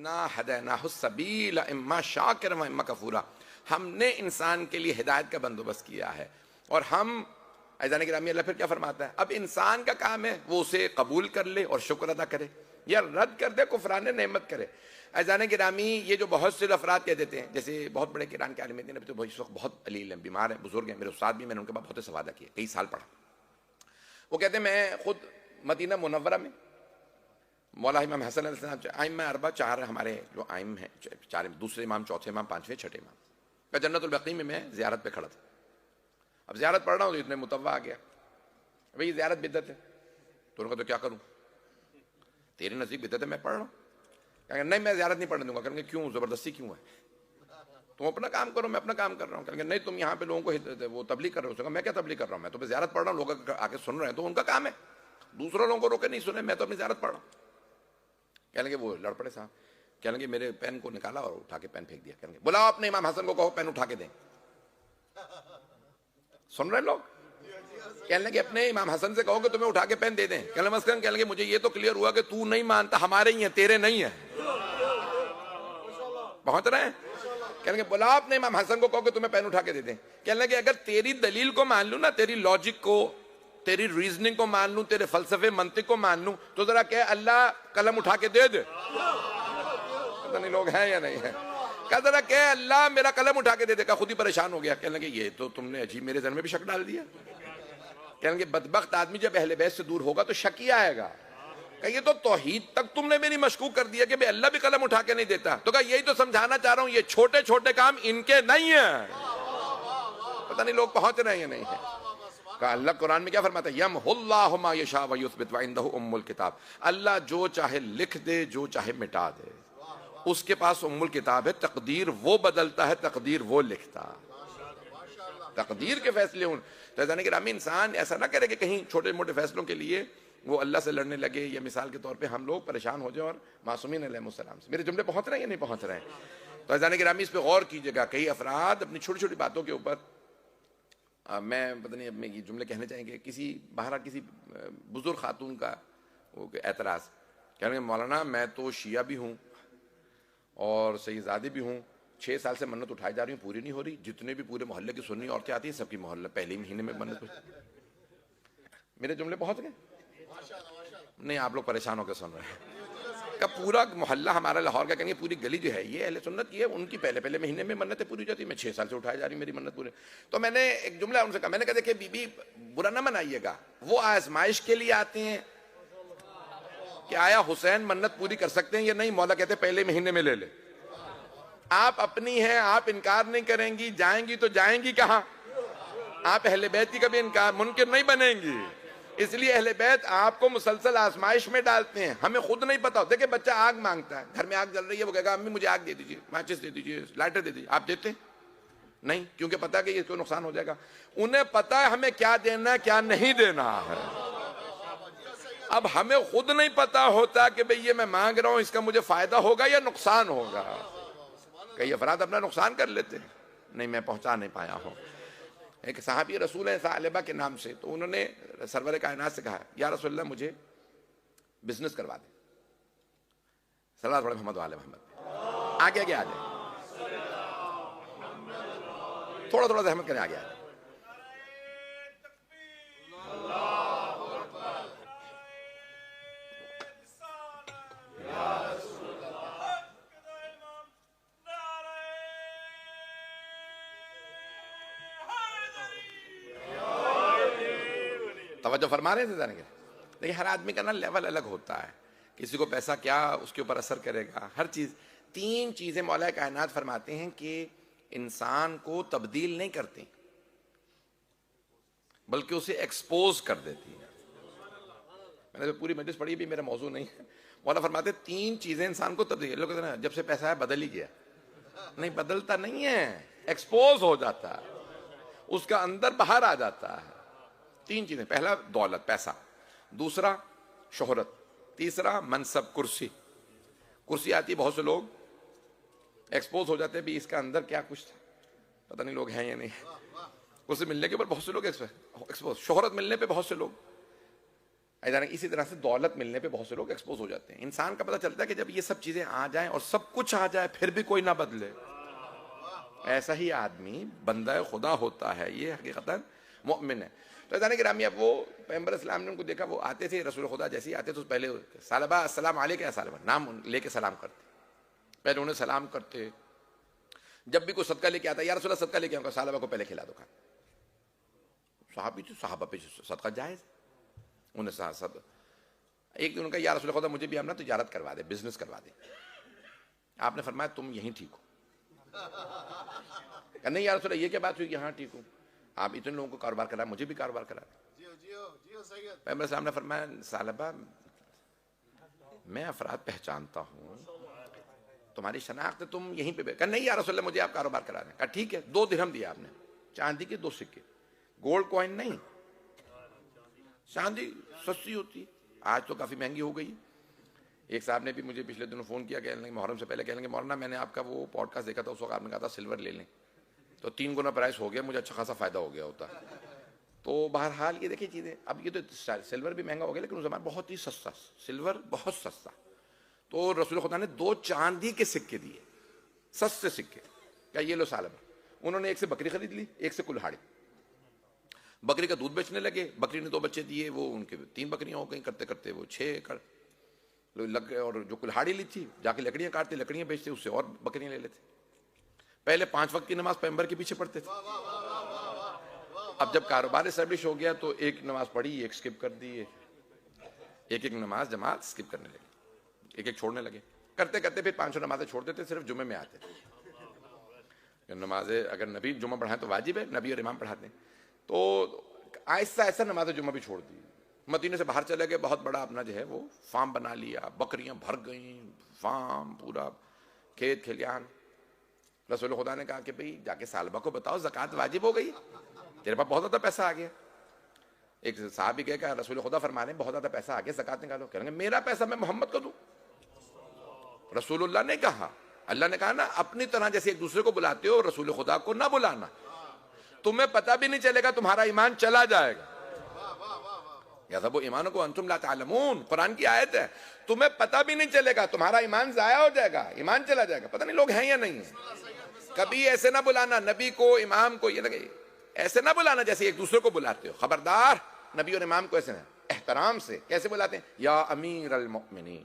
انا ہدیناہ السبیل اما شاکرا و اما کفورا. ہم نے انسان کے لیے ہدایت کا بندوبست کیا ہے. اور ہم عزیزان گرامی اللہ پھر کیا فرماتا ہے؟ اب انسان کا کام ہے وہ اسے قبول کر لے اور شکر ادا کرے یا رد کر دے، کفران نعمت کرے. عزیزان گرامی یہ جو بہت سے افراد کہہ دیتے ہیں، جیسے بہت بڑے قرآن کے عالم دین ابھی تو اس وقت بہت علیل ہیں، بیمار ہیں، بزرگ ہیں، میرے استاد بھی، میں نے ان کے بعد بہت سوادہ کیے، کئی سال پڑھا. وہ کہتے ہیں میں خود مدینہ منورہ میں مولا امام حسن علیہ السلام ائمہ اربعہ چار ہمارے جو ائم ہیں، چار دوسرے امام، چوتھے امام، پانچویں، چھٹے امام کا جنت البقیع میں زیارت پہ کھڑا تھا. اب زیارت پڑھ رہا ہوں تو اتنے متوع آ گیا، بھئی زیارت بدعت ہے. تو انہوں نے کہا تو کیا کروں، تیرے نزدیک بدعت ہے، میں پڑھ رہا ہوں. کہیں گے نہیں میں زیارت نہیں پڑھنے دوں گا. کہیں گے کیوں، زبردستی کیوں ہے، تم اپنا کام کرو میں اپنا کام کر رہا ہوں. کہیں گے نہیں تم یہاں پہ لوگوں کو وہ تبلیغ کر رہے ہو. میں کیا تبلیغ کر رہا ہوں، میں تو بس زیارت پڑھ رہا ہوں، لوگ آ کے سن رہے ہیں تو ان کا کام ہے، دوسروں لوگوں کو روکے نہیں سنے، میں تو اپنی زیارت پڑھ رہا ہوں. کہنے لگے وہ لڑ پڑے صاحب، کہنے لگے میرے پین کو نکالا اور اٹھا کے پین پھینک دیا. کہنے لگے بلاؤ اپنے امام حسن کو، کہو پین اٹھا کے دیں. سن رہے لوگ؟ کہنے لگے اپنے امام حسن سے کہو کہ تمہیں اٹھا کے پین دے دیں. کہنے لگے مجھے یہ تو کلیئر ہوا کہ تو نہیں مانتا، ہمارے ہی ہیں، تیرے نہیں ہیں. پہنچ رہے ہیں؟ کہنے لگے بلاؤ اپنے امام حسن کو، کہو کہ تمہیں پین اٹھا کے دے دیں. کہنے لگے اگر تیری دلیل کو مان لوں نا، تیری لاجک کو، تیری ریزننگ کو مان لوں، تیرے فلسفے منطق کو مان لوں، تو ذرا کہ اللہ قلم اٹھا کے دے دے. پتہ نہیں لوگ ہیں یا نہیں ہیں. کہا ذرا کہ اللہ میرا قلم اٹھا کے دے دے. کہا خود ہی پریشان ہو گیا. کہنے لگے یہ تو تم نے عجیب میرے ذہن میں بھی شک ڈال دیا. کہنے لگے بدبخت آدمی جب اہل بیت سے دور ہوگا تو شک ہی آئے گا. کہ یہ تو توحید تک تم نے میری مشکوک کر دیا کہ بھئی اللہ بھی قلم اٹھا کے نہیں دیتا. تو کہا یہی تو سمجھانا چاہ رہا ہوں، یہ چھوٹے چھوٹے کام ان کے نہیں ہیں. پتہ نہیں لوگ پہنچ رہے ہیں یا نہیں ہیں. کہا اللہ قرآن میں کیا فرماتا ہے؟ یمحو اللہ ما یشاء ویثبت وعندہ ام الکتاب. اللہ جو چاہے لکھ دے، جو چاہے مٹا دے، اس کے پاس ام الکتاب ہے. تقدیر وہ بدلتا ہے، تقدیر وہ لکھتا. تقدیر کے فیصلے ہوں. تو یعنی کہ انسان ایسا نہ کرے کہ کہیں چھوٹے موٹے فیصلوں کے لیے وہ اللہ سے لڑنے لگے، یا مثال کے طور پہ ہم لوگ پریشان ہو جائیں اور معصومین علیہ السلام سے. میرے جملے پہنچ رہے ہیں یا نہیں پہنچ رہے ہیں؟ تو یعنی کہ اس پہ غور کیجیے گا. کئی افراد اپنی چھوٹی چھوٹی باتوں کے اوپر، میں پتہ نہیں اب میں یہ جملے کہنے چاہیں گے، کسی بہرحال کسی بزرگ خاتون کا وہ اعتراض، کہنے مولانا میں تو شیعہ بھی ہوں اور سیدزادی بھی ہوں، 6 سال سے منت اٹھائی جا رہی ہوں، پوری نہیں ہو رہی. جتنے بھی پورے محلے کی سنی عورتیں آتی ہیں سب کی محلہ پہلے مہینے میں منت. میرے جملے پہنچ گئے؟ نہیں آپ لوگ پریشان ہو کے سن رہے ہیں. کہ پورا محلہ ہمارا لاہور کا، کہیں گے پوری گلی جو ہے یہ اہل سنت کی ہے، ان کی پہلے مہینے میں منتیں پوری ہو جاتی. میں 6 سال سے اٹھائی جا رہی ہوں، میری منت پوری. تو میں نے ایک جملہ ان سے کہا، میں نے کہا دیکھیں بی بی برا نہ منائیے گا، وہ آزمائش کے لیے آتے ہیں کہ آیا حسین منت پوری کر سکتے ہیں یا نہیں. مولا کہتے پہلے مہینے میں لے لے. آپ اپنی ہیں، آپ انکار نہیں کریں گی، جائیں گی تو جائیں گی کہاں؟ آپ اہل بیت کی کبھی انکار منکر نہیں بنیں گی. اس لیے اہل بیت آپ کو مسلسل آزمائش میں ڈالتے ہیں. ہمیں خود نہیں پتا. دیکھیں بچہ آگ مانگتا ہے، گھر میں آگ جل رہی ہے، وہ کہے گا امی مجھے آگ دے دیجیے، ماچس دے دیجیے، لائٹر دے دیجیے. آپ دیتے نہیں، کیونکہ پتا کہ یہ کوئی نقصان ہو جائے گا. انہیں پتا ہے ہمیں کیا دینا ہے کیا نہیں دینا ہے. اب ہمیں خود نہیں پتا ہوتا کہ بھئی یہ میں مانگ رہا ہوں اس کا مجھے فائدہ ہوگا یا نقصان ہوگا. کئی افراد اپنا نقصان کر لیتے ہیں. نہیں میں پہنچا نہیں پایا ہوں. ایک صحابی رسول ہیں ثعلبہ کے نام سے، تو انہوں نے سرور کائنات سے کہا یا رسول اللہ مجھے بزنس کروا دیں. صلی اللہ علیہ محمد وآل محمد. آگے آ جائیں، تھوڑا تھوڑا زحمت کریں، آگے آ جائیں. توجہ فرما رہے ہیں؟ لیکن ہر آدمی کا نا لیول الگ ہوتا ہے. کسی کو پیسہ کیا اس کے اوپر اثر کرے گا، ہر چیز. 3 چیزیں مولا کائنات فرماتے ہیں کہ انسان کو تبدیل نہیں کرتی بلکہ اسے ایکسپوز کر دیتی ہے. میں نے پوری مجلس پڑھی بھی، میرا موضوع نہیں ہے. مولا فرماتے 3 چیزیں انسان کو تبدیل. لوگ کہتے ہیں جب سے پیسہ ہے بدل ہی گیا. نہیں، بدلتا نہیں ہے، ایکسپوز ہو جاتا ہے، اس کا اندر باہر آ جاتا ہے. 3 چیزیں. پہلا دولت، پیسہ. دوسرا شہرت. تیسرا منصب، کرسی. کرسی آتی، بہت سے لوگ ایکسپوز ہو جاتے ہیں بھی اس کا اندر کیا کچھ تھا. پتہ نہیں لوگ ہیں یا نہیں. کرسی ملنے کے اوپر بہت سے لوگ ایکسپوز. شہرت ملنے پہ بہت سے لوگ اسی طرح سے دولت ملنے پہ بہت سے لوگ ایکسپوز ہو جاتے ہیں. انسان کا پتہ چلتا ہے کہ جب یہ سب چیزیں آ جائیں اور سب کچھ آ جائے پھر بھی کوئی نہ بدلے, ایسا ہی آدمی بندہ خدا ہوتا ہے, یہ حقیقتاً مومن ہے. تو جانے گرامی اب وہ پیغمبر اسلام نے ان کو دیکھا, وہ آتے تھے رسول خدا جیسے ہی آتے تو پہلے ثعلبہ السلام علیکم, یا ثعلبہ نام لے کے سلام کرتے, پہلے انہیں سلام کرتے. جب بھی کوئی صدقہ لے کے آتا یا رسول اللہ صدقہ لے کے آؤں گا, ثعلبہ کو پہلے کھلا دو کھانا. صحابہ پہ صدقہ جائز. انہیں سب ایک دن ان کا یا رسول خدا مجھے بھی ہم نا تجارت کروا دے, بزنس کروا دے. آپ نے فرمایا تم یہیں ٹھیک ہو. کہ نہیں یا رسول اللہ یہ کیا بات ہوئی, یہاں ٹھیک ہوں, آپ اتنے لوگوں کو کاروبار کرا, مجھے بھی کاروبار کرا دیں. پیغمبر صاحب نے فرمایا ثعلبہ میں افراد پہچانتا ہوں, تمہاری شناخت تم یہیں پہ. کہ نہیں یا رسول اللہ مجھے آپ کاروبار کرا دیں. کہا ٹھیک ہے. 2 درہم دیا آپ نے, چاندی کے 2 سکے, گولڈ کوائن نہیں. چاندی سستی ہوتی, آج تو کافی مہنگی ہو گئی. ایک صاحب نے بھی مجھے پچھلے دنوں فون کیا, کہنے لگے محرم سے پہلے, کہنے لگے مولانا میں نے آپ کا وہ پوڈ کاسٹ دیکھا تھا, اس وقت آپ نے کہا تھا سلور لے لیں, تو 3 گنا پرائس ہو گیا, مجھے اچھا خاصا فائدہ ہو گیا ہوتا. تو بہرحال یہ دیکھیں چیزیں, اب یہ تو سلور بھی مہنگا ہو گیا لیکن اس زمانے بہت ہی سستا, سلور بہت سستا. تو رسول خدا نے 2 چاندی کے سکے دیے, سستے سکے. کیا یہ لو ثعلبہ. انہوں نے ایک سے بکری خرید لی, ایک سے کلہاڑی. بکری کا دودھ بیچنے لگے, بکری نے 2 بچے دیے, وہ ان کے 3 بکریاں ہو گئیں, کرتے کرتے وہ 6 لگ گئے. اور جو کلہاڑی لی تھی جا کے لکڑیاں کاٹتے, لکڑیاں بیچتے, اس سے اور بکریاں لے لیتے. پہلے 5 وقت کی نماز پیغمبر کے پیچھے پڑھتے تھے. اب جب کاروبار اسٹیبلش ہو گیا تو ایک نماز پڑھی, ایک سکپ کر دی, ایک نماز جماعت سکپ کرنے لگے, ایک چھوڑنے لگے. کرتے کرتے پھر 500 نمازیں چھوڑ دیتے, صرف جمعے میں آتے. نمازیں اگر نبی جمعہ پڑھائیں تو واجب ہے, نبی اور امام پڑھاتے ہیں. تو آہستہ آہستہ نماز جمعہ بھی چھوڑ دی. مدینے سے باہر چلے گئے, بہت بڑا اپنا جو ہے وہ فارم بنا لیا, بکریاں بھر گئیں, فارم پورا, کھیت کھلیان. رسول خدا نے کہا کہ بھئی جا کے ثعلبہ کو بتاؤ زکوٰۃ واجب ہو گئی, تیرے پاس بہت زیادہ پیسہ آ گیا. ایک صحابی کہے کہ رسول خدا فرما رہے ہیں بہت زیادہ پیسہ آ گیا, زکوٰۃ نکالو. کہیں گے میرا پیسہ میں محمد کو دوں. رسول اللہ نے کہا, اللہ نے کہا نا اپنی طرح جیسے ایک دوسرے کو بلاتے ہو رسول خدا کو نہ بلانا, تمہیں پتہ بھی نہیں چلے گا, تمہارا ایمان چلا جائے گا. یذهب ایمانکم وانتم لا تعلمون, قرآن کی آیت ہے. تمہیں پتہ بھی نہیں چلے گا, تمہارا ایمان ضائع ہو جائے گا, ایمان چلا جائے گا. پتہ نہیں لوگ ہیں یا نہیں ہیں. کبھی ایسے نہ بلانا نبی کو, امام کو, یہ لگے ایسے نہ بلانا جیسے ایک دوسرے کو بلاتے ہو. خبردار, نبی اور امام کو ایسے نہ, احترام سے. کیسے بلاتے ہیں؟ یا امیر المؤمنین,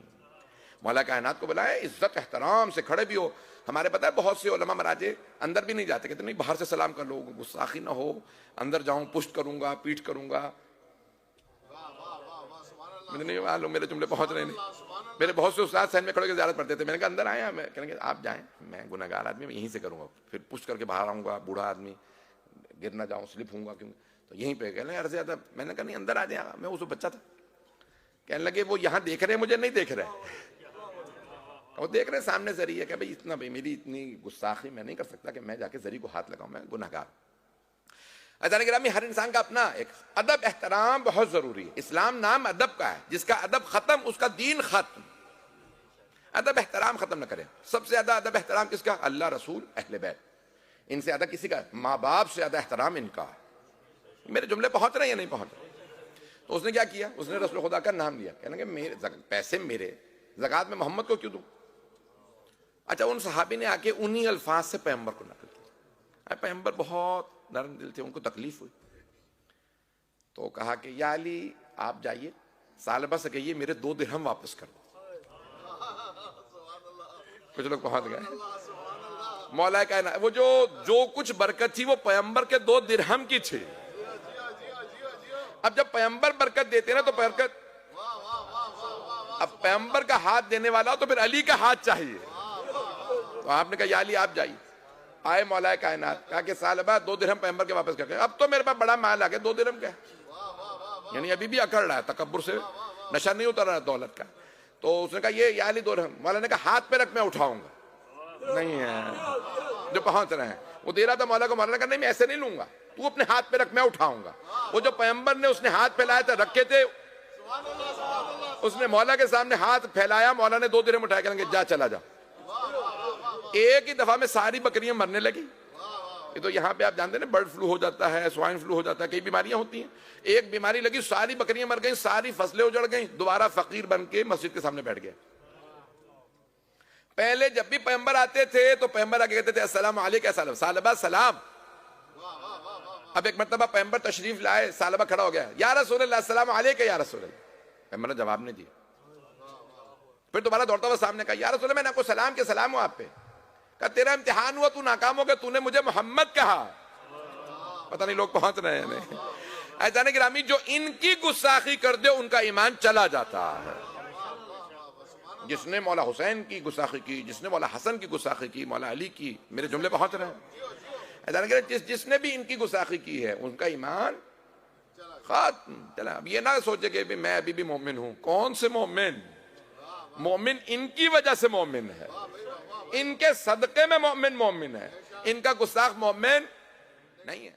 مولا کائنات کو بلائے عزت احترام سے, کھڑے بھی ہو. ہمارے پتہ ہے بہت سے علماء مراجے اندر بھی نہیں جاتے, کہتے نہیں باہر سے سلام کر لو, گستاخی نہ ہو, اندر جاؤں پشت کروں گا, پیٹ کروں گا. مجھے نہیں معلوم میرے جملے پہنچ رہے نہیں. میرے بہت سے استاد سین میں کھڑے کے زیارت پڑھتے تھے, میں نے کہا اندر آئے, میں کہیں گے آپ جائیں, میں گناہ گار آدمی, میں یہیں سے کروں گا, پھر پشت کر کے باہر آؤں گا, بوڑھا آدمی, گر نہ جاؤں, سلپ ہوں گا, کیوں تو یہیں پہ. کہنے لگے عرض زیادہ, میں نے کہا نہیں اندر آ جائیں, میں اس بچہ تھا. کہنے لگے وہ یہاں دیکھ رہے مجھے نہیں دیکھ رہے, وہ دیکھ رہے سامنے زری ہے. کہ بھائی اتنا, بھائی میری اتنی گستاخی میں نہیں کر سکتا کہ میں جا کے زری کو ہاتھ لگاؤں, میں گناہ گار. عزیزان گرامی, ہر انسان کا اپنا ایک ادب احترام بہت ضروری ہے. اسلام نام ادب کا ہے, جس کا ادب ختم اس کا دین ختم. ادب احترام ختم نہ کریں. سب سے زیادہ ادب احترام کس کا؟ اللہ, رسول, اہل بیت. ان سے زیادہ کسی کا, ماں باپ سے زیادہ احترام ان کا. میرے جملے پہنچ رہے ہیں یا نہیں پہنچ رہے؟ تو اس نے کیا کیا, اس نے رسول خدا کا نام لیا. کہنے لگے میرے پیسے میرے, زکوٰۃ میں محمد کو کیوں دوں؟ اچھا, ان صحابی نے آ کے انہی الفاظ سے پیغمبر کو نقل کیا. پیغمبر بہت نرم دل تھے, ان کو تکلیف ہوئی. تو کہا کہ یا علی آپ جائیے, ثعلبہ سے کہیے میرے 2 درہم واپس کر دو. کچھ لوگ پہنچ گئے. مولا کائنات, وہ جو کچھ برکت تھی وہ پیغمبر کے 2 درہم کی تھی. اب جب پیغمبر برکت دیتے نا تو برکت, اب پیغمبر کا ہاتھ دینے والا ہو تو پھر علی کا ہاتھ چاہیے. تو آپ نے کہا یا علی آپ جائیے. آئے مولا کائنات, کہا کہ ثعلبہ 2 درہم پیغمبر کے واپس کر کے. اب تو میرے پاس بڑا مال آ گیا, 2 درہم کیا, یعنی ابھی بھی اکڑ رہا ہے, تکبر سے نشہ نہیں اتر رہا دولت کا. تو اس نے کہا یہ یا علی 2 درہم. مولا نے کہا ہاتھ پہ رکھ, میں اٹھاؤں گا. نہیں ہے جو پہنچ رہے ہیں, وہ دے رہا تھا مولا کو. مولا نے کہا نہیں میں ایسے نہیں لوں گا, تو اپنے ہاتھ پہ رکھ, میں اٹھاؤں گا. وہ جو پیغمبر نے اس نے ہاتھ پھیلائے تھے, رکھے تھے, اس نے مولا کے سامنے ہاتھ پھیلایا, مولا نے 2 درہم اٹھایا, کہیں گے جا چلا جا. ایک ہی دفعہ میں ساری بکریاں مرنے لگی, یہ تو یہاں پہ آپ جانتے ہیں نا، برڈ فلو ہو جاتا ہے، سوائن فلو ہو جاتا ہے، کئی بیماریاں ہوتی ہیں. ایک بیماری لگی، ساری بکریاں مر گئیں، ساری فصلیں اجڑ گئیں، دوبارہ فقیر بن کے مسجد کے سامنے بیٹھ گیا. پہلے جب بھی پیغمبر آتے تھے تو پیغمبر آگے کہتے تھے السلام علیکم ثعلبہ سلام. اب ایک مرتبہ پیغمبر تشریف لائے، ثعلبہ کھڑا ہو گیا، یا رسول اللہ السلام علیکم یا رسول اللہ. پیغمبر نے جواب نہیں دیا. پھر دوبارہ دوڑتا ہوا سامنے کہا، یا رسول اللہ میں نے آپ کو سلام کیا، سلام ہوں آپ پہ. کہا تیرا امتحان ہوا، تو ناکام ہو گیا، تو نے مجھے محمد کہا. پتہ نہیں لوگ پہنچ رہے ہیں نہیں. ایسا نہیں گرامی، جو ان کی گستاخی کر دے ان کا ایمان چلا جاتا ہے. جس نے مولا حسین کی گستاخی کی، جس نے مولا حسن کی گستاخی کی، مولا علی کی، میرے جملے پہنچ رہے ہیں. ایسا نہیں کہ جس نے بھی ان کی گستاخی کی ہے ان کا ایمان ختم. چلا اب یہ نہ سوچے کہ میں ابھی بھی مومن ہوں. کون سے مومن؟ مومن ان کی وجہ سے مومن ہے، ان کے صدقے میں مومن ہے، ان کا گستاخ مومن نہیں ہے.